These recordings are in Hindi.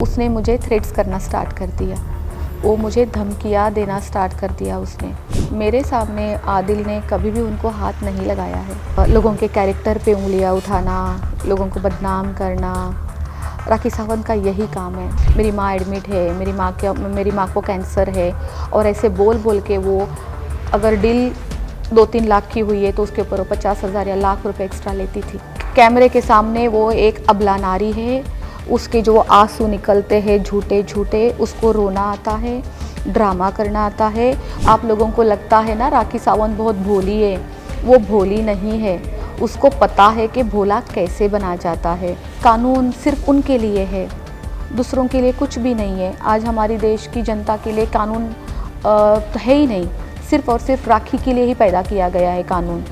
उसने मुझे थ्रेट्स करना स्टार्ट कर दिया। वो मुझे धमकियाँ देना स्टार्ट कर दिया उसने। मेरे सामने आदिल ने कभी भी उनको हाथ नहीं लगाया है। लोगों के कैरेक्टर पे उंगलियाँ उठाना, लोगों को बदनाम करना, राखी सावंत का यही काम है। मेरी माँ एडमिट है, मेरी माँ को कैंसर है और ऐसे बोल बोल के वो अगर डील 2-3 लाख की हुई है तो उसके ऊपर वो 50,000 या लाख रुपए एक्स्ट्रा लेती थी। कैमरे के सामने वो एक अबला नारी है, उसके जो आंसू निकलते हैं झूठे झूठे, उसको रोना आता है, ड्रामा करना आता है। आप लोगों को लगता है ना राखी सावंत बहुत भोली है, वो भोली नहीं है। उसको पता है कि भोला कैसे बना जाता है। कानून सिर्फ उनके लिए है, दूसरों के लिए कुछ भी नहीं है। आज हमारी देश की जनता के लिए कानून है ही नहीं, सिर्फ और सिर्फ राखी के लिए ही पैदा किया गया है कानून।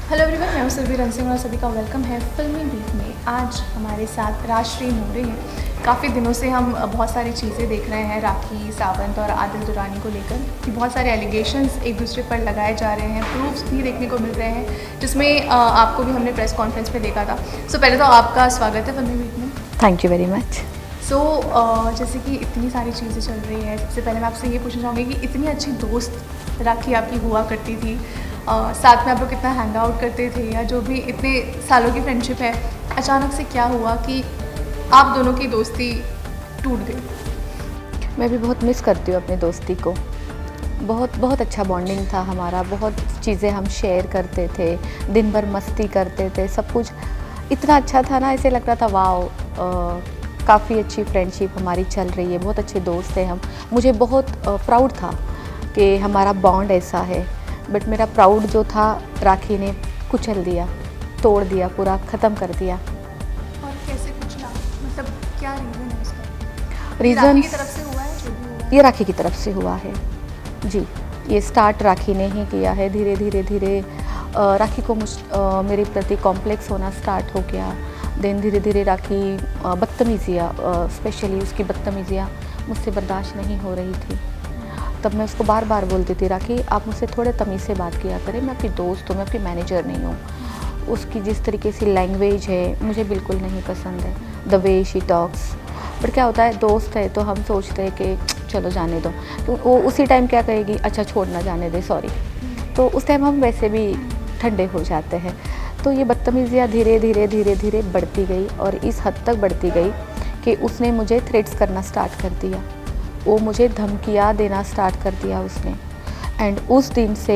हेलो एवरीवन, मैं हूं सुरभि रनसिंह और सभी का वेलकम है फिल्मी बीट में। आज हमारे साथ राजश्री मोरे हैं। काफ़ी दिनों से हम बहुत सारी चीज़ें देख रहे हैं राखी सावंत और आदिल दुरानी को लेकर कि बहुत सारे एलिगेशंस एक दूसरे पर लगाए जा रहे हैं, प्रूफ्स भी देखने को मिल रहे हैं, जिसमें आपको भी हमने प्रेस कॉन्फ्रेंस में देखा था। सो पहले तो आपका स्वागत है फिल्मी बीट में। Thank you very much. So जैसे कि इतनी सारी चीज़ें चल रही है, सबसे पहले मैं आपसे ये पूछना चाहूँगी कि इतनी अच्छी दोस्त राखी आपकी हुआ करती थी, साथ में आप लोग कितना हैंग आउट करते थे, या जो भी इतने सालों की फ्रेंडशिप है, अचानक से क्या हुआ कि आप दोनों की दोस्ती टूट गई? मैं भी बहुत मिस करती हूँ अपनी दोस्ती को। बहुत अच्छा बॉन्डिंग था हमारा, बहुत चीज़ें हम शेयर करते थे, दिन भर मस्ती करते थे, सब कुछ इतना अच्छा था ना, ऐसे लग रहा था वाओ, काफ़ी अच्छी फ्रेंडशिप हमारी चल रही है, बहुत अच्छे दोस्त हैं हम। मुझे बहुत प्राउड था कि हमारा बॉन्ड ऐसा है, बट मेरा प्राउड जो था राखी ने कुचल दिया, तोड़ दिया, पूरा ख़त्म कर दिया। और कैसे कुचला, मतलब क्या रीज़न है उसका? रीज़न राखी की तरफ से हुआ है, जो भी हुआ है? ये राखी की तरफ से हुआ है जी। ये स्टार्ट राखी ने ही किया है। धीरे धीरे राखी को मेरे प्रति कॉम्प्लेक्स होना स्टार्ट हो गया। देन धीरे धीरे राखी बदतमीज़ियाँ, स्पेशली उसकी बदतमीज़ियाँ मुझसे बर्दाश्त नहीं हो रही थी। तब मैं उसको बार बार बोलती थी, राखी आप मुझसे थोड़े तमीज़ से बात किया करें, मैं आपकी दोस्त हूँ, मैं आपकी मैनेजर नहीं हूँ। उसकी जिस तरीके से लैंग्वेज है मुझे बिल्कुल नहीं पसंद है, the way she talks. But क्या होता है, दोस्त है तो हम सोचते हैं कि चलो जाने दो, तो वो उसी टाइम क्या कहेगी, अच्छा छोड़ना, जाने दे, सॉरी। तो उस टाइम हम वैसे भी ठंडे हो जाते हैं। तो ये बदतमीज़ियाँ धीरे धीरे बढ़ती गई और इस हद तक बढ़ती गई कि उसने मुझे थ्रेट्स करना स्टार्ट कर दिया। वो मुझे धमकियाँ देना स्टार्ट कर दिया उसने। एंड उस दिन से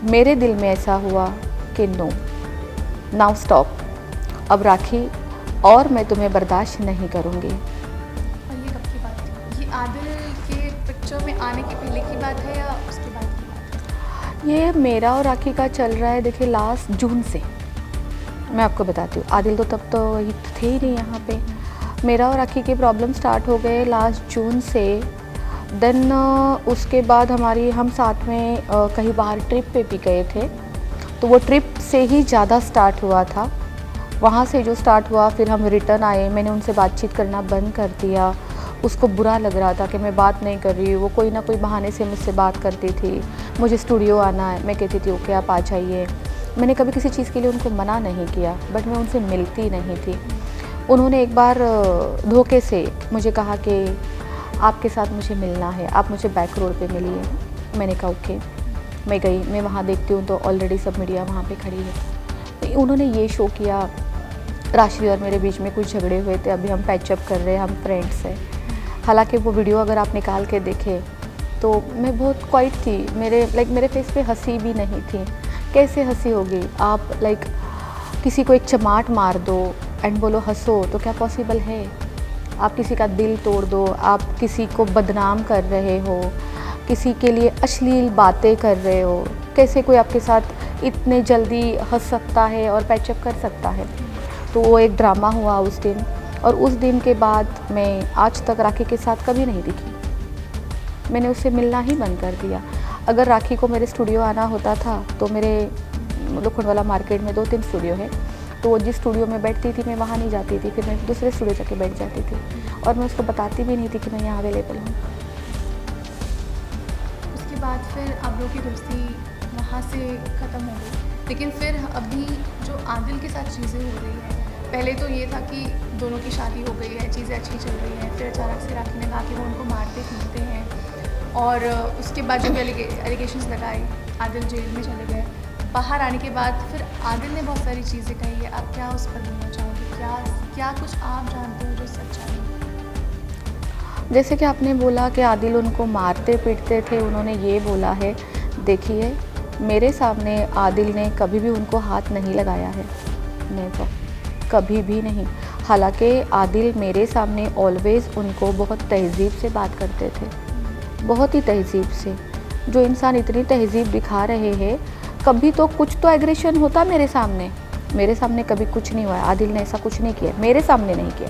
मेरे दिल में ऐसा हुआ कि नो, नाउ स्टॉप, अब राखी और मैं तुम्हें बर्दाश्त नहीं करूँगी। और ये कब की बात थी? ये आदिल के पिक्चर में आने के पहले की बात है या उसके बाद की बात है? ये मेरा और राखी का चल रहा है, देखिए लास्ट जून से। मैं आपको बताती हूँ, आदिल तो तब तो वही थे ही नहीं यहाँ पे। मेरा और राखी के प्रॉब्लम स्टार्ट हो गए लास्ट जून से। देन उसके बाद हम साथ में कहीं बाहर ट्रिप पे भी गए थे, तो वो ट्रिप से ही ज़्यादा स्टार्ट हुआ था। वहाँ से जो स्टार्ट हुआ, फिर हम रिटर्न आए, मैंने उनसे बातचीत करना बंद कर दिया। उसको बुरा लग रहा था कि मैं बात नहीं कर रही हूँ। वो कोई ना कोई बहाने से मुझसे बात करती थी, मुझे स्टूडियो आना है, मैं कहती थी ओके आप आ जाइए। मैंने कभी किसी चीज़ के लिए उनको मना नहीं किया, बट मैं उनसे मिलती नहीं थी। उन्होंने एक बार धोखे से मुझे कहा कि आपके साथ मुझे मिलना है, आप मुझे बैक रोड पे मिलिए। मैंने कहा ओके। मैं गई, मैं वहाँ देखती हूँ तो ऑलरेडी सब मीडिया वहाँ पे खड़ी है। तो उन्होंने ये शो किया, राशि और मेरे बीच में कुछ झगड़े हुए थे, अभी हम पैचअप कर रहे हैं, हम फ्रेंड्स हैं। हालांकि वो वीडियो अगर आप निकाल के देखें तो मैं बहुत क्वाइट थी, मेरे फेस पे हंसी भी नहीं थी। कैसे हंसी होगी? आप किसी को एक चमाट मार दो एंड बोलो हंसो, तो क्या पॉसिबल है? आप किसी का दिल तोड़ दो, आप किसी को बदनाम कर रहे हो, किसी के लिए अश्लील बातें कर रहे हो, कैसे कोई आपके साथ इतने जल्दी हंस सकता है और पैचअप कर सकता है? तो वो एक ड्रामा हुआ उस दिन, और उस दिन के बाद मैं आज तक राखी के साथ कभी नहीं दिखी। मैंने उससे मिलना ही बंद कर दिया। अगर राखी को मेरे स्टूडियो आना होता था तो मेरे लोखंडवाला मार्केट में 2-3 स्टूडियो है, तो वो जिस स्टूडियो में बैठती थी मैं वहाँ नहीं जाती थी, फिर मैं दूसरे स्टूडियो जाके बैठ जाती थी, और मैं उसको बताती भी नहीं थी कि मैं यहाँ अवेलेबल हूँ। उसके बाद फिर आप लोगों की दोस्ती वहाँ से ख़त्म हो गई। लेकिन फिर अभी जो आदिल के साथ चीज़ें हो रही हैं, पहले तो ये था कि दोनों की शादी हो गई है, चीज़ें अच्छी चल रही हैं, फिर अचानक से राखी ने कहा कि वो उनको मारते पीटते हैं और उसके बाद जो भी एलिगेशंस लगाए, आदिल जेल में चले गए। बाहर आने के बाद फिर आदिल ने बहुत सारी चीज़ें कही है, आप क्या उस पर बोलना चाहोगे? क्या कुछ आप जानते हो जो सच्चाई है? जैसे कि आपने बोला कि आदिल उनको मारते पीटते थे, उन्होंने ये बोला है, देखिए मेरे सामने आदिल ने कभी भी उनको हाथ नहीं लगाया है, नेवर, कभी भी नहीं। हालांकि आदिल मेरे सामने ऑलवेज़ उनको बहुत तहज़ीब से बात करते थे, बहुत ही तहज़ीब से। जो इंसान इतनी तहज़ीब दिखा रहे हैं, कभी तो कुछ तो एग्रेशन होता मेरे सामने कभी कुछ नहीं हुआ। आदिल ने ऐसा कुछ नहीं किया, मेरे सामने नहीं किया।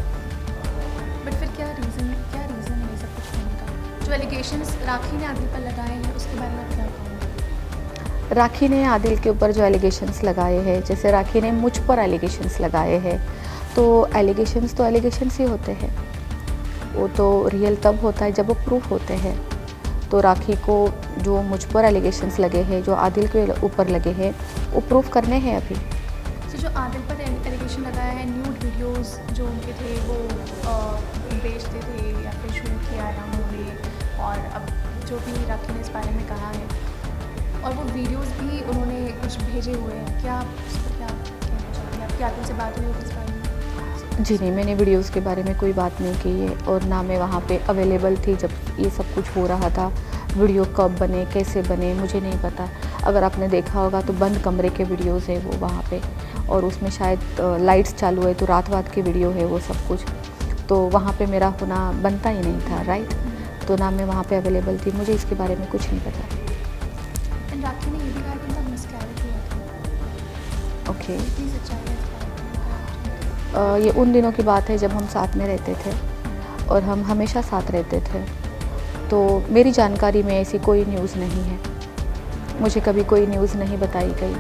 बट फिर क्या रीज़न है ये सब कुछ होने का? जो एलिगेशंस राखी ने आदिल पर लगाए हैं उसके बारे में आप क्या कहोगे? राखी ने आदिल के ऊपर जो एलिगेशंस लगाए हैं, जैसे राखी ने मुझ पर एलिगेशंस लगाए हैं, तो एलिगेशंस ही होते हैं। वो तो रियल तब होता है जब वो प्रूफ होते हैं। तो राखी को जो मुझ पर एलिगेशंस लगे हैं, जो आदिल के ऊपर लगे हैं, वो प्रूफ करने हैं अभी। तो जो आदिल पर एलिगेशन लगाया है, न्यूड वीडियोस जो उनके थे वो बेचते थे या फिर शूट किया है उन्होंने, और अब जो भी राखी ने इस बारे में कहा है, और वो वीडियोस भी उन्होंने कुछ भेजे हुए हैं, क्या आप उस पर क्या कहना चाहोगे? आपकी आदिल से बात हुई होगी इस बारे में? जी नहीं, मैंने वीडियोस के बारे में कोई बात नहीं की है, और ना मैं वहाँ पे अवेलेबल थी जब ये सब कुछ हो रहा था। वीडियो कब बने, कैसे बने, मुझे नहीं पता। अगर आपने देखा होगा तो बंद कमरे के वीडियोस है वो वहाँ पे, और उसमें शायद लाइट्स चालू है, तो रात की वीडियो है वो सब कुछ। तो वहाँ पे मेरा होना बनता ही नहीं था, राइट? तो ना मैं वहाँ पे अवेलेबल थी, मुझे इसके बारे में कुछ नहीं पता। राखी ने ये भी कहा कि उनका मिसकैरेज हुआ था। ओके। कितनी सच्चाई है इस बारे में? ये उन दिनों की बात है जब हम साथ में रहते थे, और हम हमेशा साथ रहते थे। तो मेरी जानकारी में ऐसी कोई न्यूज़ नहीं है, मुझे कभी कोई न्यूज़ नहीं बताई गई।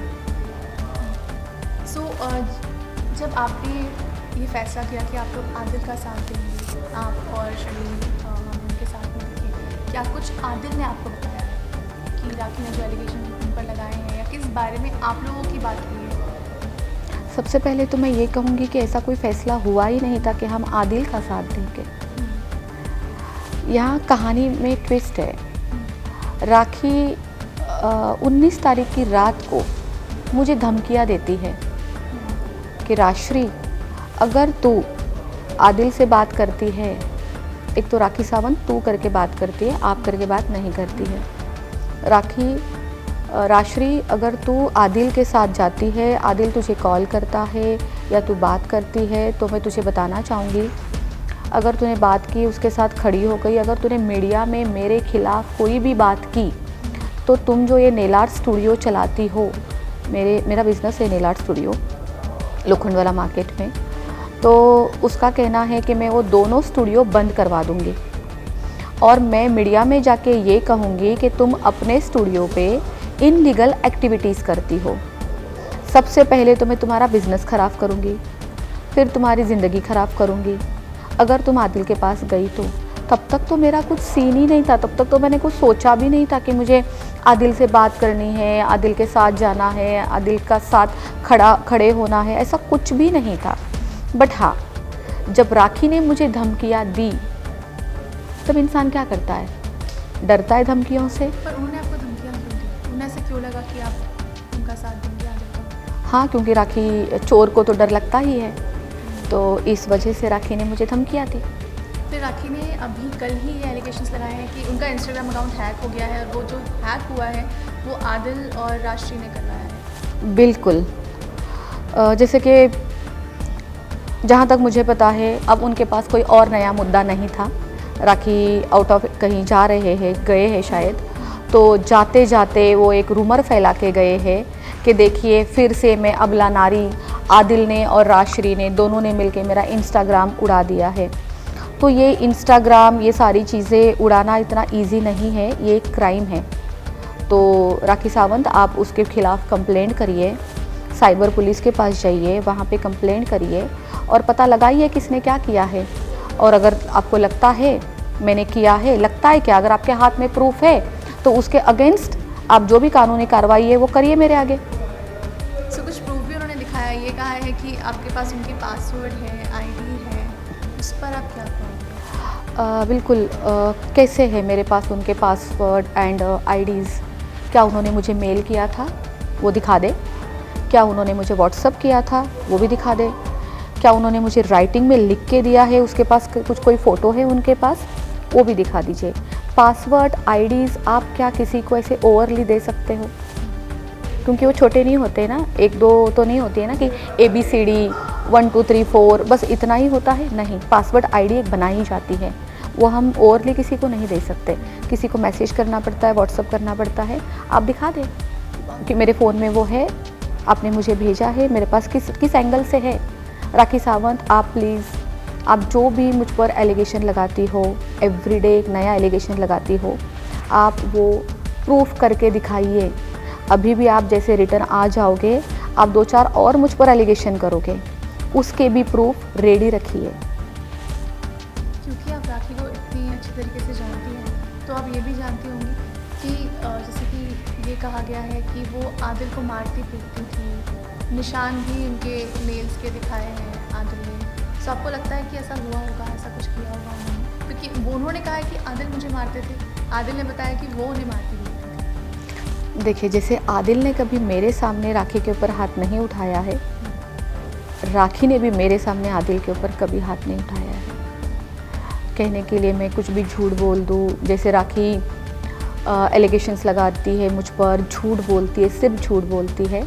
सो जब आपने ये फैसला किया कि आप लोग आदिल का साथ देंगे, आप और शर्लीन उनके साथ में थे, क्या कुछ आदिल ने आपको बताया कि राखी ने जो एलिगेशन उन पर लगाए हैं, या किस बारे में आप लोगों की बात हुई है? सबसे पहले तो मैं ये कहूँगी कि ऐसा कोई फ़ैसला हुआ ही नहीं था कि हम आदिल का साथ देंगे। यहाँ कहानी में ट्विस्ट है। राखी 19 तारीख की रात को मुझे धमकियाँ देती है कि राश्री, अगर तू आदिल से बात करती है, एक तो राखी सावंत तू करके बात करती है, आप करके बात नहीं करती है। राश्री, अगर तू आदिल के साथ जाती है, आदिल तुझे कॉल करता है या तू बात करती है, तो मैं तुझे बताना चाहूँगी, अगर तूने बात की, उसके साथ खड़ी हो गई, अगर तूने मीडिया में मेरे खिलाफ़ कोई भी बात की, तो तुम जो ये नेल आर्ट स्टूडियो चलाती हो, मेरा बिज़नेस है nail art studio Lokhandwala market में, तो उसका कहना है कि मैं वो दोनों स्टूडियो बंद करवा दूँगी, और मैं मीडिया में जाके ये कहूँगी कि तुम अपने स्टूडियो पे इनलीगल एक्टिविटीज़ करती हो। सबसे पहले तो मैं तुम्हारा बिज़नेस ख़राब करूँगी, फिर तुम्हारी ज़िंदगी ख़राब करूँगी। अगर तुम आदिल के पास गई तो तब तक तो मेरा कुछ सीन ही नहीं था, तब तक तो मैंने कुछ सोचा भी नहीं था कि मुझे आदिल से बात करनी है, आदिल के साथ जाना है, आदिल का साथ खड़े होना है, ऐसा कुछ भी नहीं था। बट हाँ, जब राखी ने मुझे धमकियाँ दी, तब इंसान क्या करता है, डरता है धमकियों से। पर उन्होंने आपको धमकियाँ क्यों दी? उन्हें ऐसे क्यों लगा कि आप उनका साथ देंगे आदिल का? हाँ, क्योंकि राखी चोर को तो डर लगता ही है, तो इस वजह से राखी ने मुझे धमकियाँ दी। फिर राखी ने अभी कल ही ये एलिगेशंस लगाए हैं कि उनका इंस्टाग्राम अकाउंट हैक हो गया है, और वो जो हैक हुआ है वो आदिल और राश्री ने करवाया है। बिल्कुल। जैसे कि जहाँ तक मुझे पता है, अब उनके पास कोई और नया मुद्दा नहीं था। राखी आउट ऑफ कहीं जा रहे हैं, गए हैं शायद, तो जाते जाते वो एक रूमर फैला के गए हैं कि देखिए फिर से मैं अबला नारी, आदिल ने और राश्री ने दोनों ने मिलके मेरा इंस्टाग्राम उड़ा दिया है। तो ये इंस्टाग्राम, ये सारी चीज़ें उड़ाना इतना इजी नहीं है, ये एक क्राइम है। तो राखी सावंत, आप उसके खिलाफ़ कंप्लेंट करिए, साइबर पुलिस के पास जाइए, वहाँ पे कंप्लेंट करिए और पता लगाइए किसने क्या किया है। और अगर आपको लगता है मैंने किया है, लगता है क्या, अगर आपके हाथ में प्रूफ है तो उसके अगेंस्ट आप जो भी कानूनी कार्रवाई है वो करिए मेरे आगे। आया है कि आपके पास उनके पासवर्ड है, आईडी है, उस पर आप क्या कहोगे? बिल्कुल। कैसे है मेरे पास उनके पासवर्ड एंड आईडीज़? क्या उन्होंने मुझे मेल किया था, वो दिखा दे। क्या उन्होंने मुझे व्हाट्सअप किया था, वो भी दिखा दे। क्या उन्होंने मुझे राइटिंग में लिख के दिया है, उसके पास कुछ कोई फ़ोटो है उनके पास, वो भी दिखा दीजिए। पासवर्ड आईडीज़ आप क्या किसी को ऐसे ओवरली दे सकते हो? क्योंकि वो छोटे नहीं होते ना, 1-2 तो नहीं होती है ना कि ABCD 1 2 3 4 बस इतना ही होता है। नहीं, पासवर्ड आईडी एक बनाई जाती है, वो हम ओवरली किसी को नहीं दे सकते। किसी को मैसेज करना पड़ता है, व्हाट्सअप करना पड़ता है। आप दिखा दें कि मेरे फ़ोन में वो है, आपने मुझे भेजा है, मेरे पास किस एंगल से है। राखी सावंत, आप प्लीज़, आप जो भी मुझ पर एलिगेशन लगाती हो, एवरीडे एक नया एलिगेशन लगाती हो, आप वो प्रूफ करके दिखाइए। अभी भी आप जैसे रिटर्न आ जाओगे, आप 2-4 और मुझ पर एलिगेशन करोगे, उसके भी प्रूफ रेडी रखिए। क्योंकि आप राखी को इतनी अच्छी तरीके से जानती हैं, तो आप ये भी जानती होंगी कि जैसे कि ये कहा गया है कि वो आदिल को मारती पीटती थी, निशान भी उनके नेल्स के दिखाए हैं आदिल ने। तो आपको लगता है कि ऐसा हुआ होगा, ऐसा कुछ किया होगा उन्होंने? क्योंकि वो उन्होंने कहा है कि आदिल मुझे मारते थे, आदिल ने बताया कि वो उन्हें मारती पीटती थी। देखिए, जैसे आदिल ने कभी मेरे सामने राखी के ऊपर हाथ नहीं उठाया है, राखी ने भी मेरे सामने आदिल के ऊपर कभी हाथ नहीं उठाया है। कहने के लिए मैं कुछ भी झूठ बोल दूँ, जैसे राखी एलिगेशंस लगाती है मुझ पर, झूठ बोलती है, सिर्फ झूठ बोलती है,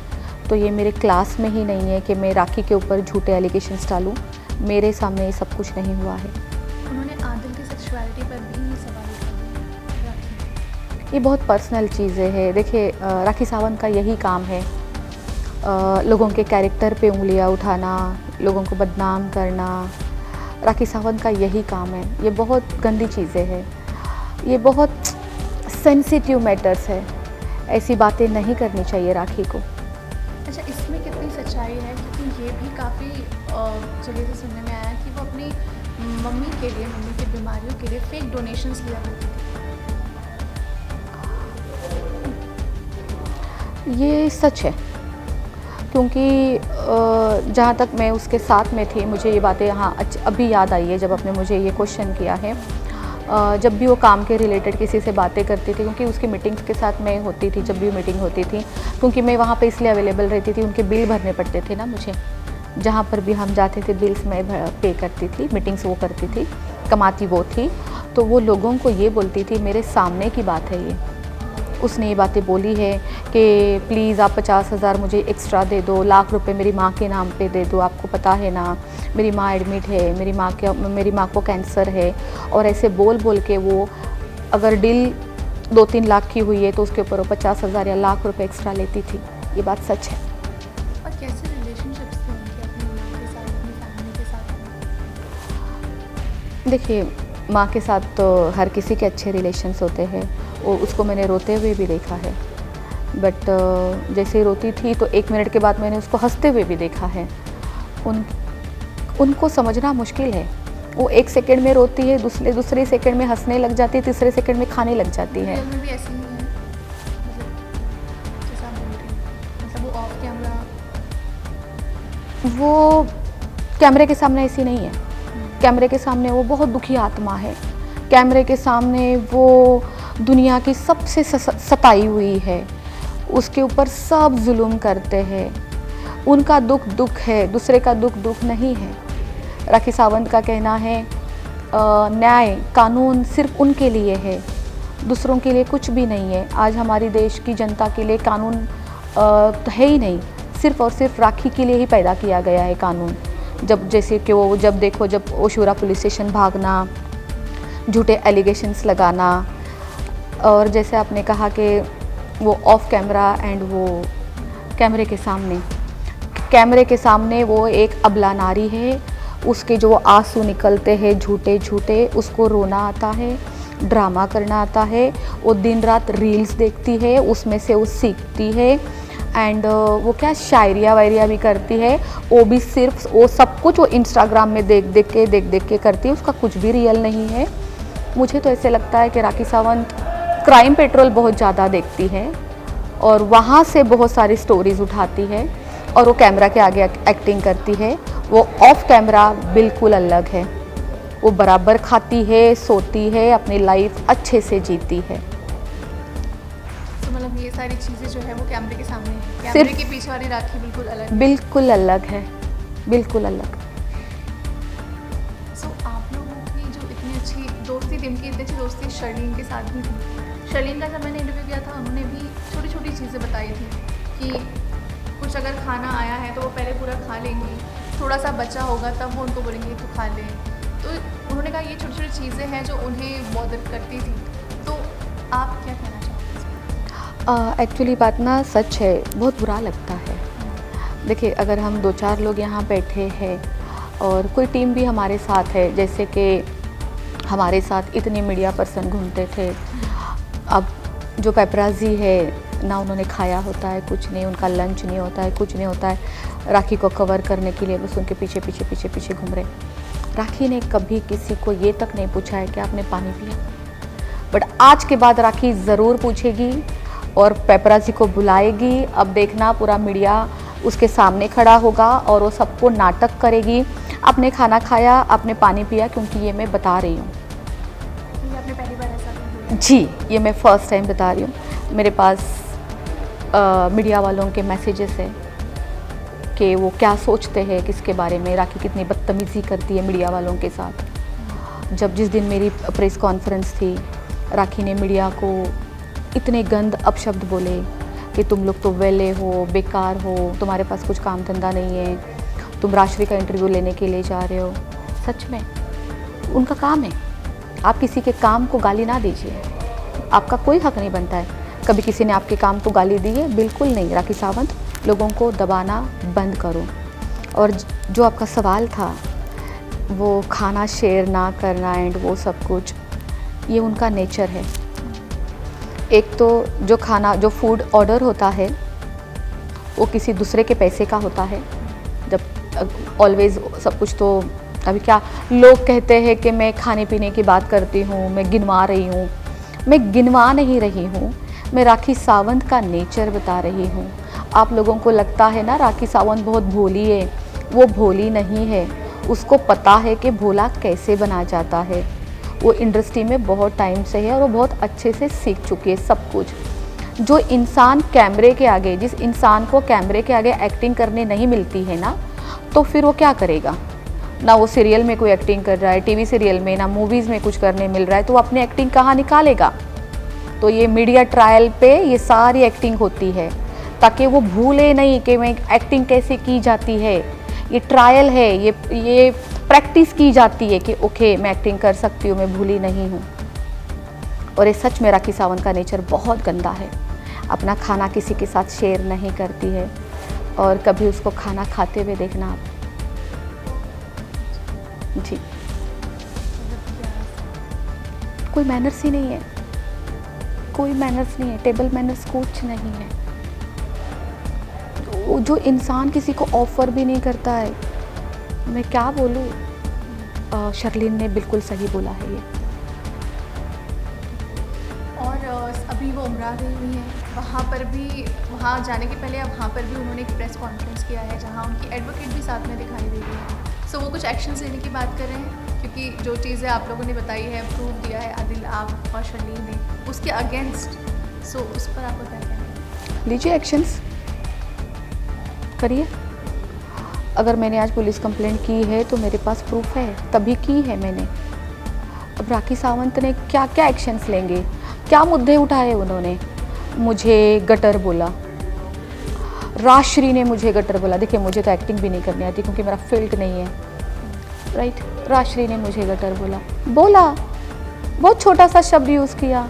तो ये मेरे क्लास में ही नहीं है कि मैं राखी के ऊपर झूठे एलिगेशंस डालूँ। मेरे सामने ये सब कुछ नहीं हुआ है। उन्होंने आदिल की सेक्सुअलिटी पर भी सवाल उठाए राखी। ये बहुत पर्सनल चीज़ें हैं। देखिए, राखी सावंत का यही काम है, लोगों के कैरेक्टर पे उंगलियां उठाना, लोगों को बदनाम करना। राखी सावंत का यही काम है। ये बहुत गंदी चीज़ें हैं, ये बहुत सेंसिटिव मैटर्स है, ऐसी बातें नहीं करनी चाहिए राखी को। अच्छा, इसमें कितनी सच्चाई है? क्योंकि ये भी काफ़ी जगह से सुनने में आया कि वो अपनी मम्मी के लिए, मम्मी की बीमारियों के लिए फेक डोनेशंस लिया करती थी। ये सच है, क्योंकि जहाँ तक मैं उसके साथ में थी, मुझे ये बातें अभी याद आई है जब आपने मुझे ये क्वेश्चन किया है। जब भी वो काम के रिलेटेड किसी से बातें करती थी, क्योंकि उसकी मीटिंग्स के साथ मैं होती थी, जब भी मीटिंग होती थी, क्योंकि मैं वहाँ पे इसलिए अवेलेबल रहती थी, उनके बिल भरने पड़ते थे ना मुझे। जहाँ पर भी हम जाते थे बिल्स मैं पे करती थी, मीटिंग्स वो करती थी, कमाती वो थी। तो वो लोगों को ये बोलती थी, मेरे सामने की बात है ये, उसने ये बातें बोली है कि प्लीज़ आप 50,000 मुझे एक्स्ट्रा दे दो, लाख रुपए मेरी माँ के नाम पे दे दो। आपको पता है ना, मेरी माँ एडमिट है, मेरी माँ को कैंसर है। और ऐसे बोल बोल के वो, अगर डील 2-3 लाख की हुई है तो उसके ऊपर वो 50,000 या लाख रुपए एक्स्ट्रा लेती थी। ये बात सच है। और कैसे रिलेशनशिप्स थे उनके अपनी माँ के साथ, अपनी फैमिली के साथ? देखिए, माँ के साथ तो हर किसी के अच्छे रिलेशंस होते हैं, और उसको मैंने रोते हुए भी देखा है। बट जैसे ही रोती थी तो 1 मिनट के बाद मैंने उसको हंसते हुए भी देखा है। उनको समझना मुश्किल है। वो 1 सेकंड में रोती है, दूसरे सेकंड में हंसने लग जाती है, तीसरे सेकंड में खाने लग जाती है। रियल में भी ऐसी ही है, मतलब जैसा आप बोल रही हैं, मतलब वो ऑफ कैमरा? वो कैमरे के सामने ऐसी नहीं है। कैमरे के सामने वो बहुत दुखी आत्मा है। कैमरे के सामने वो दुनिया की सबसे सताई हुई है, उसके ऊपर सब जुल्म करते हैं। उनका दुख है, दूसरे का दुख नहीं है। राखी सावंत का कहना है न्याय कानून सिर्फ उनके लिए है, दूसरों के लिए कुछ भी नहीं है। आज हमारी देश की जनता के लिए कानून तो है ही नहीं, सिर्फ और सिर्फ राखी के लिए ही पैदा किया गया है कानून। जैसे कि वो जब ओशुरा पुलिस स्टेशन भागना, झूठे एलिगेशंस लगाना, और जैसे आपने कहा कि वो ऑफ कैमरा एंड वो कैमरे के सामने वो एक अबला नारी है। उसके जो आंसू निकलते हैं झूठे, उसको रोना आता है, ड्रामा करना आता है। वो दिन रात रील्स देखती है, उसमें से वो सीखती है। एंड वो क्या शायरिया वायरिया भी करती है। वो भी सिर्फ वो सब कुछ वो इंस्टाग्राम में देख देख के करती है, उसका कुछ भी रियल नहीं है। मुझे तो ऐसे लगता है कि राखी सावंत क्राइम पेट्रोल बहुत ज़्यादा देखती है और वहाँ से बहुत सारी स्टोरीज़ उठाती है और वो कैमरा के आगे एक्टिंग करती है, वो ऑफ कैमरा बिल्कुल अलग है। वो बराबर खाती है, सोती है, अपनी लाइफ अच्छे से जीती है। तो मतलब ये सारी चीज़ें जो है वो कैमरे के सामने है, कैमरे सिर्फ- के पीछे वाली राखी बिल्कुल अलग है। बिल्कुल अलग है, बिल्कुल अलग। सो आप लोगों की जो इतनी अच्छी दोस्ती थी, उनकी इतनी अच्छी दोस्ती शर्लीन के साथ भी थी। शर्लीन का जब मैंने इंटरव्यू किया था, उन्होंने भी छोटी छोटी चीज़ें बताई थी कि कुछ अगर खाना आया है तो वो पहले पूरा खा लेंगी, थोड़ा सा बचा होगा तब वो उनको बोलेंगे तो खा लें। तो उन्होंने कहा ये छोटी छोटी चीज़ें हैं जो उन्हें बॉदर करती थी। तो आप क्या कहना चाहोगे? एक्चुअली बात ना सच है, बहुत बुरा लगता है। देखिए, अगर हम 2-4 लोग यहाँ बैठे हैं और कोई टीम भी हमारे साथ है, जैसे कि हमारे साथ इतने मीडिया पर्सन घूमते थे, अब जो पेपराजी है ना, उन्होंने खाया होता है कुछ नहीं, उनका लंच नहीं होता है, कुछ नहीं होता है, राखी को कवर करने के लिए बस उनके पीछे पीछे पीछे पीछे घूम रहे। राखी ने कभी किसी को ये तक नहीं पूछा है कि आपने पानी पिया, बट आज के बाद राखी ज़रूर पूछेगी और पेपराजी को बुलाएगी। अब देखना, पूरा मीडिया उसके सामने खड़ा होगा और वो सबको नाटक करेगी, आपने खाना खाया, आपने पानी पिया, क्योंकि ये मैं बता रही हूँ। ये आपने पहली बार ऐसा किया? जी, ये मैं फ़र्स्ट टाइम बता रही हूँ। मेरे पास मीडिया वालों के मैसेजेस हैं कि वो क्या सोचते हैं किसके बारे में, राखी कितनी बदतमीज़ी करती है मीडिया वालों के साथ। जिस दिन मेरी प्रेस कॉन्फ्रेंस थी, राखी ने मीडिया को इतने गंद अपशब्द बोले कि तुम लोग तो वेले हो, बेकार हो, तुम्हारे पास कुछ काम धंधा नहीं है, तुम राष्ट्रीय का इंटरव्यू लेने के लिए जा रहे हो। सच में उनका काम है, आप किसी के काम को गाली ना दीजिए, आपका कोई हक नहीं बनता है। कभी किसी ने आपके काम को गाली दी है? बिल्कुल नहीं। राखी सावंत, लोगों को दबाना बंद करो। और जो आपका सवाल था, वो खाना शेयर ना करना एंड वो सब कुछ, ये उनका नेचर है। एक तो जो खाना, जो फूड ऑर्डर होता है, वो किसी दूसरे के पैसे का होता है। जब ऑलवेज़ सब कुछ, तो अभी क्या लोग कहते हैं कि मैं खाने पीने की बात करती हूँ, मैं गिनवा रही हूँ। मैं गिनवा नहीं रही हूँ, मैं राखी सावंत का नेचर बता रही हूँ। आप लोगों को लगता है ना राखी सावंत बहुत भोली है, वो भोली नहीं है। उसको पता है कि भोला कैसे बना जाता है। वो इंडस्ट्री में बहुत टाइम से है और वो बहुत अच्छे से सीख चुकी है सब कुछ। जो इंसान कैमरे के आगे, जिस इंसान को कैमरे के आगे एक्टिंग करने नहीं मिलती है ना, तो फिर वो क्या करेगा? ना वो सीरियल में कोई एक्टिंग कर रहा है, टीवी सीरियल में, ना मूवीज़ में कुछ करने मिल रहा है, तो वो अपनी एक्टिंग कहाँ निकालेगा? तो ये मीडिया ट्रायल पे ये सारी एक्टिंग होती है, ताकि वो भूले नहीं कि मैं एक्टिंग कैसे की जाती है। ये ट्रायल है, ये प्रैक्टिस की जाती है कि ओके, मैं एक्टिंग कर सकती हूँ, मैं भूली नहीं हूँ। और ये सच में राखी सावंत का नेचर बहुत गंदा है। अपना खाना किसी के साथ शेयर नहीं करती है, और कभी उसको खाना खाते हुए देखना आप। जी, कोई मैनर्स ही नहीं है, कोई मैनर्स नहीं है, टेबल मैनर्स कुछ नहीं है। जो इंसान किसी को ऑफ़र भी नहीं करता है, मैं क्या बोलूँ। शर्लीन ने बिल्कुल सही बोला है ये। और अभी वो उमरा गई हुई हैं, वहाँ पर भी, वहाँ जाने के पहले अब वहाँ पर भी उन्होंने एक प्रेस कॉन्फ्रेंस किया है, जहाँ उनकी एडवोकेट भी साथ में दिखाई दे रही है। सो वो कुछ एक्शंस लेने की बात कर रहे हैं, क्योंकि जो चीज़ें आप लोगों ने बताई है, प्रूफ दिया है आदिल, आप और शर्लीन ने, उसके अगेंस्ट। सो उस पर आपको क्या कहना है? लीजिए एक्शंस करिए। अगर मैंने आज पुलिस कंप्लेंट की है तो मेरे पास प्रूफ है, तभी की है मैंने। अब राखी सावंत ने क्या क्या एक्शंस लेंगे, क्या मुद्दे उठाए उन्होंने? मुझे गटर बोला, राजश्री ने मुझे गटर बोला। देखिए, मुझे तो एक्टिंग भी नहीं करनी आती क्योंकि मेरा फील्ड नहीं है, राइट। राजश्री ने मुझे गटर बोला, बहुत छोटा सा शब्द यूज़ किया।